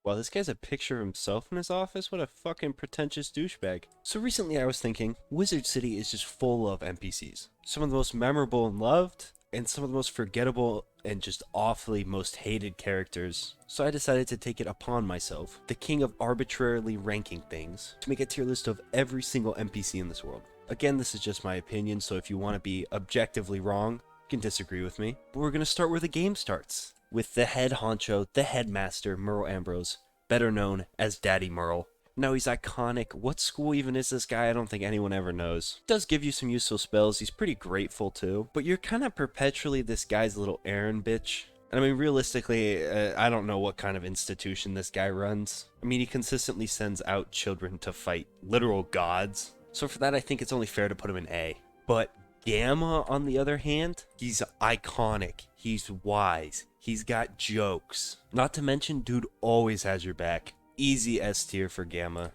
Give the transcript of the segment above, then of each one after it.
Wow, this guy's a picture of himself in his office? What a fucking pretentious douchebag. So recently I was thinking, Wizard City is just full of NPCs. Some of the most memorable and loved, and some of the most forgettable and just awfully most hated characters. So I decided to take it upon myself, the king of arbitrarily ranking things, to make a tier list of every single NPC in this world. Again, this is just my opinion, so if you want to be objectively wrong, you can disagree with me. But we're going to start where the game starts, with the head honcho, the headmaster, Merle Ambrose, better known as Daddy Merle. Now he's iconic. What school even is this guy? I don't think anyone ever knows. He does give you some useful spells. He's pretty grateful too. But you're kind of perpetually this guy's little errand bitch. And I mean, realistically, I don't know what kind of institution this guy runs. I mean, he consistently sends out children to fight literal gods. So for that, I think it's only fair to put him in A. But Gamma, on the other hand, he's iconic. He's wise. He's got jokes. Not to mention, dude always has your back. Easy S tier for Gamma.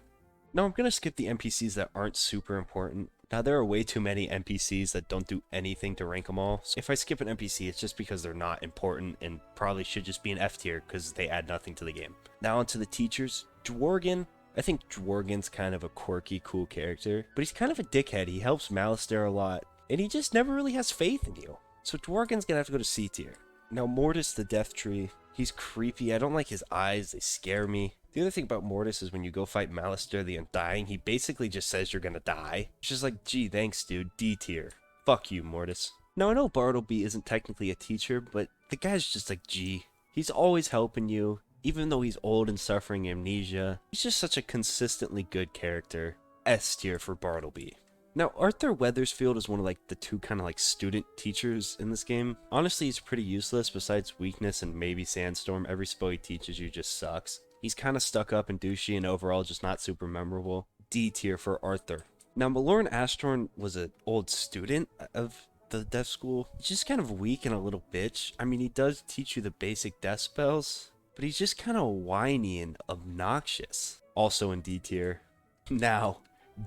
Now I'm gonna skip the NPCs that aren't super important. Now there are way too many NPCs that don't do anything to rank them all. So if I skip an NPC, it's just because they're not important and probably should just be an F tier because they add nothing to the game. Now onto the teachers. Dworgen. I think Dworgen's kind of a quirky, cool character, but he's kind of a dickhead. He helps Malistaire a lot, and he just never really has faith in you. So Dworgen's gonna have to go to C tier. Now Mortis the Death Tree, he's creepy. I don't like his eyes, they scare me. The other thing about Mortis is when you go fight Malistaire the Undying, he basically just says you're gonna die. It's just like, gee, thanks dude, D tier. Fuck you, Mortis. Now I know Bartleby isn't technically a teacher, but the guy's just like, gee. He's always helping you, even though he's old and suffering amnesia. He's just such a consistently good character. S tier for Bartleby. Now, Arthur Weathersfield is one of like the two kind of like student teachers in this game. Honestly, he's pretty useless besides weakness and maybe Sandstorm. Every spell he teaches you just sucks. He's kind of stuck up and douchey and overall just not super memorable. D tier for Arthur. Now, Maloran Ashtorn was an old student of the death school. He's just kind of weak and a little bitch. I mean, he does teach you the basic death spells, but he's just kind of whiny and obnoxious. Also in D tier. Now,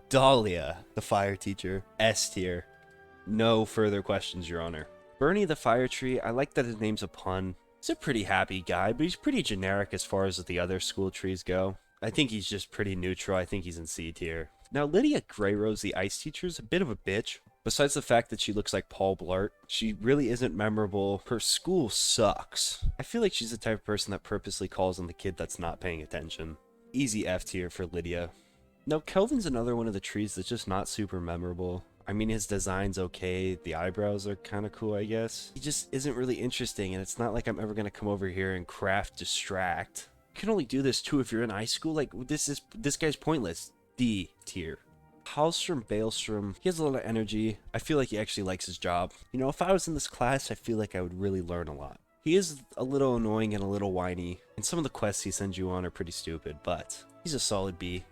Dahlia, the fire teacher, S tier. No further questions, Your Honor. Bernie the Fire Tree, I like that his name's a pun. He's a pretty happy guy, but he's pretty generic as far as the other school trees go. I think he's just pretty neutral. I think he's in C tier. Now, Lydia Greyrose, the ice teacher, is a bit of a bitch. Besides the fact that she looks like Paul Blart, she really isn't memorable. Her school sucks. I feel like she's the type of person that purposely calls on the kid that's not paying attention. Easy F tier for Lydia. Now, Kelvin's another one of the trees that's just not super memorable. I mean, his design's okay, the eyebrows are kind of cool, I guess. He just isn't really interesting, and it's not like I'm ever going to come over here and craft Distract. You can only do this too if you're in high school. Like, this guy's pointless. D tier. Hallstrom Baelstrom, he has a lot of energy. I feel like he actually likes his job. You know, if I was in this class, I feel like I would really learn a lot. He is a little annoying and a little whiny, and some of the quests he sends you on are pretty stupid, but he's a solid B.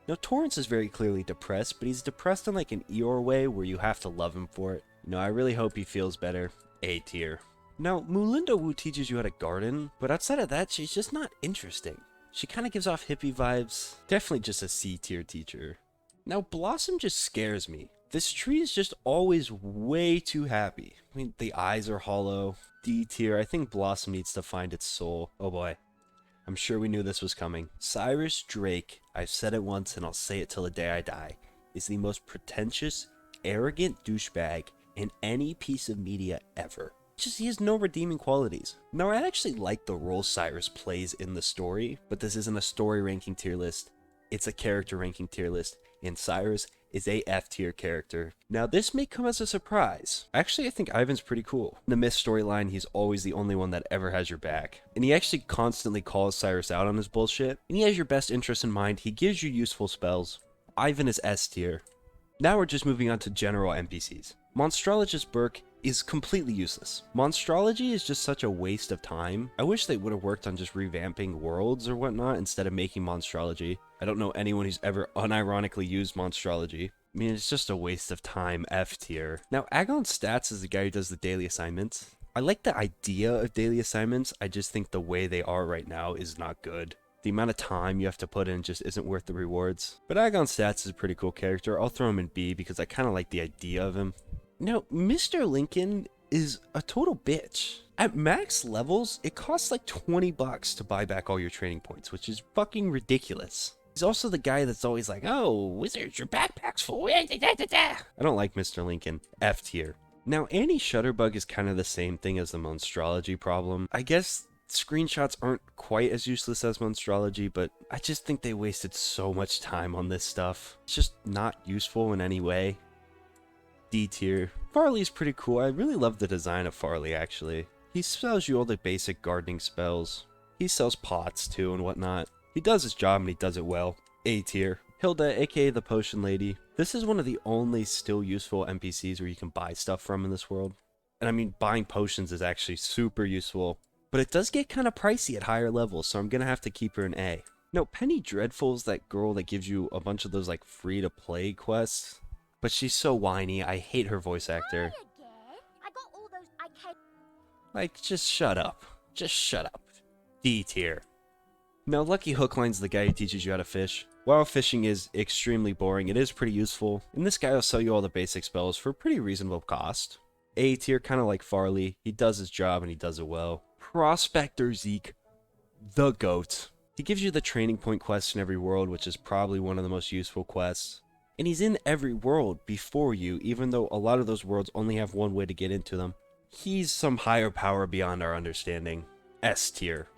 Now, Torrance is very clearly depressed, but he's depressed in like an Eeyore way where you have to love him for it. You know, I really hope he feels better. A tier. Now, Mulinda Wu teaches you how to garden, but outside of that, she's just not interesting. She kind of gives off hippie vibes. Definitely just a C tier teacher. Now, Blossom just scares me. This tree is just always way too happy. I mean, the eyes are hollow. D tier. I think Blossom needs to find its soul. Oh boy. I'm sure we knew this was coming. Cyrus Drake, I've said it once and I'll say it till the day I die, is the most pretentious, arrogant douchebag in any piece of media ever. Just, he has no redeeming qualities. Now, I actually like the role Cyrus plays in the story, but this isn't a story ranking tier list. It's a character ranking tier list, and Cyrus is a F tier character. Now, this may come as a surprise. Actually, I think Ivan's pretty cool. In the Myth storyline, he's always the only one that ever has your back. And he actually constantly calls Cyrus out on his bullshit. And he has your best interest in mind. He gives you useful spells. Ivan is S tier. Now we're just moving on to general NPCs. Monstrologist Burke is completely useless. Monstrology is just such a waste of time. I wish they would have worked on just revamping worlds or whatnot instead of making Monstrology. I don't know anyone who's ever unironically used Monstrology. I mean, it's just a waste of time, F tier. Now, Agon Stats is the guy who does the daily assignments. I like the idea of daily assignments, I just think the way they are right now is not good. The amount of time you have to put in just isn't worth the rewards. But Agon Stats is a pretty cool character. I'll throw him in B because I kind of like the idea of him. Now, Mr. Lincoln is a total bitch. At max levels, it costs like 20 bucks to buy back all your training points, which is fucking ridiculous. He's also the guy that's always like, oh, wizards, your backpack's full. I don't like Mr. Lincoln. F tier. Now, Annie Shutterbug is kind of the same thing as the Monstrology problem. I guess screenshots aren't quite as useless as Monstrology, but I just think they wasted so much time on this stuff. It's just not useful in any way. D tier. Farley's pretty cool. I really love the design of Farley, actually. He sells you all the basic gardening spells. He sells pots, too, and whatnot. He does his job, and he does it well. A tier. Hilda, aka the Potion Lady. This is one of the only still useful NPCs where you can buy stuff from in this world. And I mean, buying potions is actually super useful. But it does get kind of pricey at higher levels, so I'm gonna have to keep her an A. No, Penny Dreadful's that girl that gives you a bunch of those, like, free-to-play quests. But she's so whiny. I hate her voice actor. Like, just shut up. Just shut up. D tier. Now, Lucky Hookline's the guy who teaches you how to fish. While fishing is extremely boring, it is pretty useful, and this guy will sell you all the basic spells for a pretty reasonable cost. A tier, kind of like Farley. He does his job and he does it well. Prospector Zeke, the GOAT. He gives you the training point quest in every world, which is probably one of the most useful quests. And he's in every world before you, even though a lot of those worlds only have one way to get into them. He's some higher power beyond our understanding. S tier.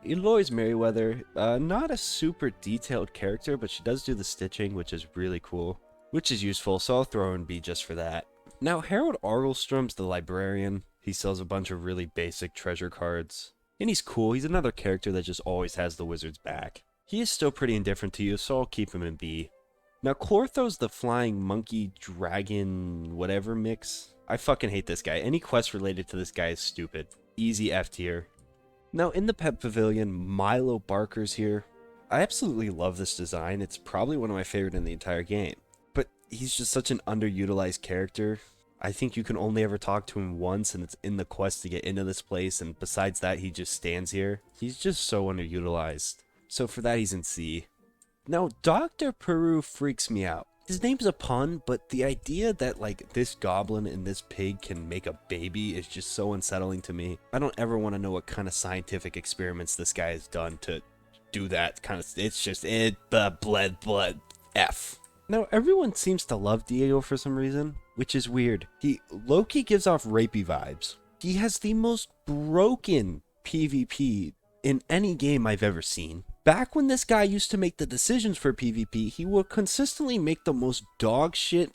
Eloise Merriweather, not a super detailed character, but she does do the stitching, which is really cool. Which is useful, so I'll throw her in B just for that. Now, Harold Argelstrom's the librarian. He sells a bunch of really basic treasure cards. And he's cool. He's another character that just always has the wizard's back. He is still pretty indifferent to you, so I'll keep him in B. Now, Clortho's the flying monkey dragon whatever mix. I fucking hate this guy. Any quest related to this guy is stupid. Easy F tier. Now, in the Pet Pavilion, Milo Barker's here. I absolutely love this design. It's probably one of my favorite in the entire game. But he's just such an underutilized character. I think you can only ever talk to him once, and it's in the quest to get into this place, and besides that, he just stands here. He's just so underutilized. So for that, he's in C. Now, Dr. Peru freaks me out. His name's a pun, but the idea that, like, this goblin and this pig can make a baby is just so unsettling to me. I don't ever want to know what kind of scientific experiments this guy has done to do that kind of... It's just... blood, F. Now, everyone seems to love Diego for some reason, which is weird. Loki gives off rapey vibes. He has the most broken PvP in any game I've ever seen. Back when this guy used to make the decisions for PvP, he would consistently make the most dog shit,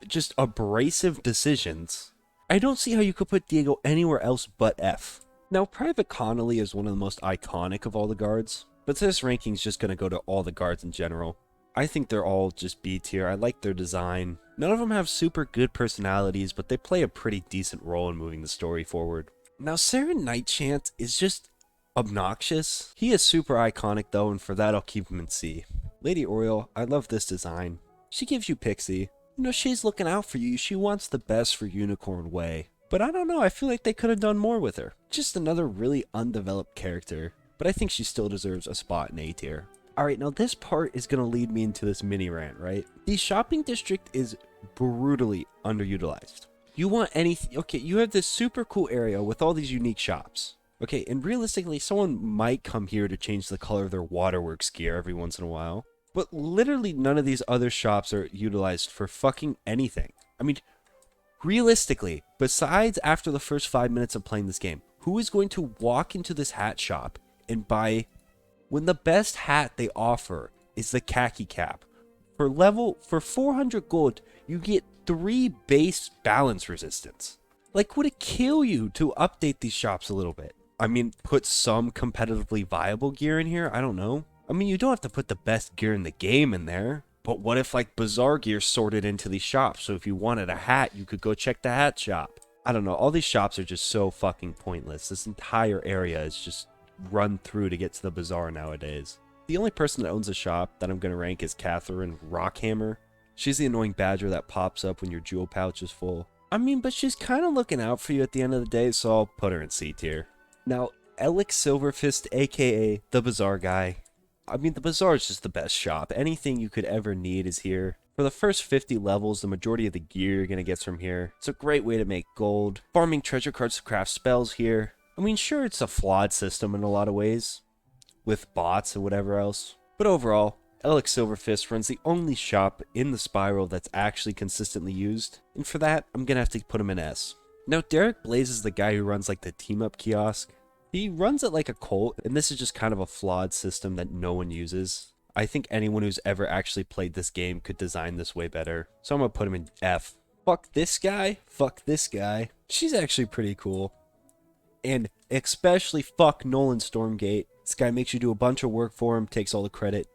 just abrasive decisions. I don't see how you could put Diego anywhere else but F. Now, Private Connolly is one of the most iconic of all the guards, but this ranking's just gonna go to all the guards in general. I think they're all just B tier. I like their design. None of them have super good personalities, but they play a pretty decent role in moving the story forward. Now, Saren Nightchant is just obnoxious. He is super iconic though, and for that I'll keep him in C. Lady Oriole, I love this design. She gives you Pixie. You know, she's looking out for you. She wants the best for Unicorn Way. But I don't know, I feel like they could have done more with her. Just another really undeveloped character. But I think she still deserves a spot in A tier. Alright, now this part is going to lead me into this mini rant, right? The shopping district is brutally underutilized. You want anything... Okay, you have this super cool area with all these unique shops. Okay, and realistically, someone might come here to change the color of their waterworks gear every once in a while. But literally none of these other shops are utilized for fucking anything. I mean, realistically, besides after the first 5 minutes of playing this game, who is going to walk into this hat shop and buy... when the best hat they offer is the khaki cap? For 400 gold, you get 3 base balance resistance. Like, would it kill you to update these shops a little bit? I mean, put some competitively viable gear in here? I don't know. I mean, you don't have to put the best gear in the game in there. But what if, like, bizarre gear sorted into these shops? So if you wanted a hat, you could go check the hat shop. I don't know. All these shops are just so fucking pointless. This entire area is just run through to get to the bazaar nowadays. The only person that owns a shop that I'm going to rank is Catherine Rockhammer. She's the annoying badger that pops up when your jewel pouch is full. I mean, but she's kind of looking out for you at the end of the day, so I'll put her in C tier. Now, Alex Silverfist, aka the Bazaar Guy. I mean, the bazaar is just the best shop. Anything you could ever need is here. For the first 50 levels, the majority of the gear you're going to get from here. It's a great way to make gold. Farming treasure cards to craft spells here. I mean, sure, it's a flawed system in a lot of ways, with bots and whatever else. But overall, Alex Silverfist runs the only shop in the Spiral that's actually consistently used. And for that, I'm going to have to put him in S. Now, Derek Blaze is the guy who runs like the team-up kiosk. He runs it like a cult, and this is just kind of a flawed system that no one uses. I think anyone who's ever actually played this game could design this way better. So I'm going to put him in F. Fuck this guy. Fuck this guy. She's actually pretty cool. And especially fuck Nolan Stormgate. This guy makes you do a bunch of work for him, takes all the credit.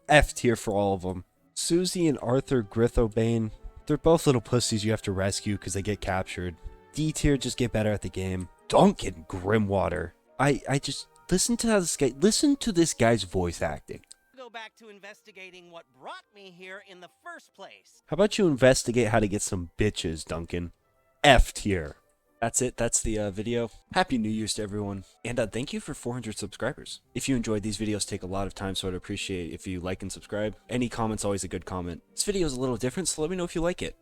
F tier for all of them. Susie and Arthur Grithobane. They're both little pussies you have to rescue because they get captured. D tier, just get better at the game. Duncan Grimwater. I just listen to how this guy's voice acting. Go back to investigating what brought me here in the first place. How about you investigate how to get some bitches, Duncan? F tier. That's it. That's the video. Happy New Year's to everyone. And thank you for 400 subscribers. If you enjoyed these videos, take a lot of time, so I'd appreciate if you like and subscribe. Any comment's always a good comment. This video is a little different, so let me know if you like it.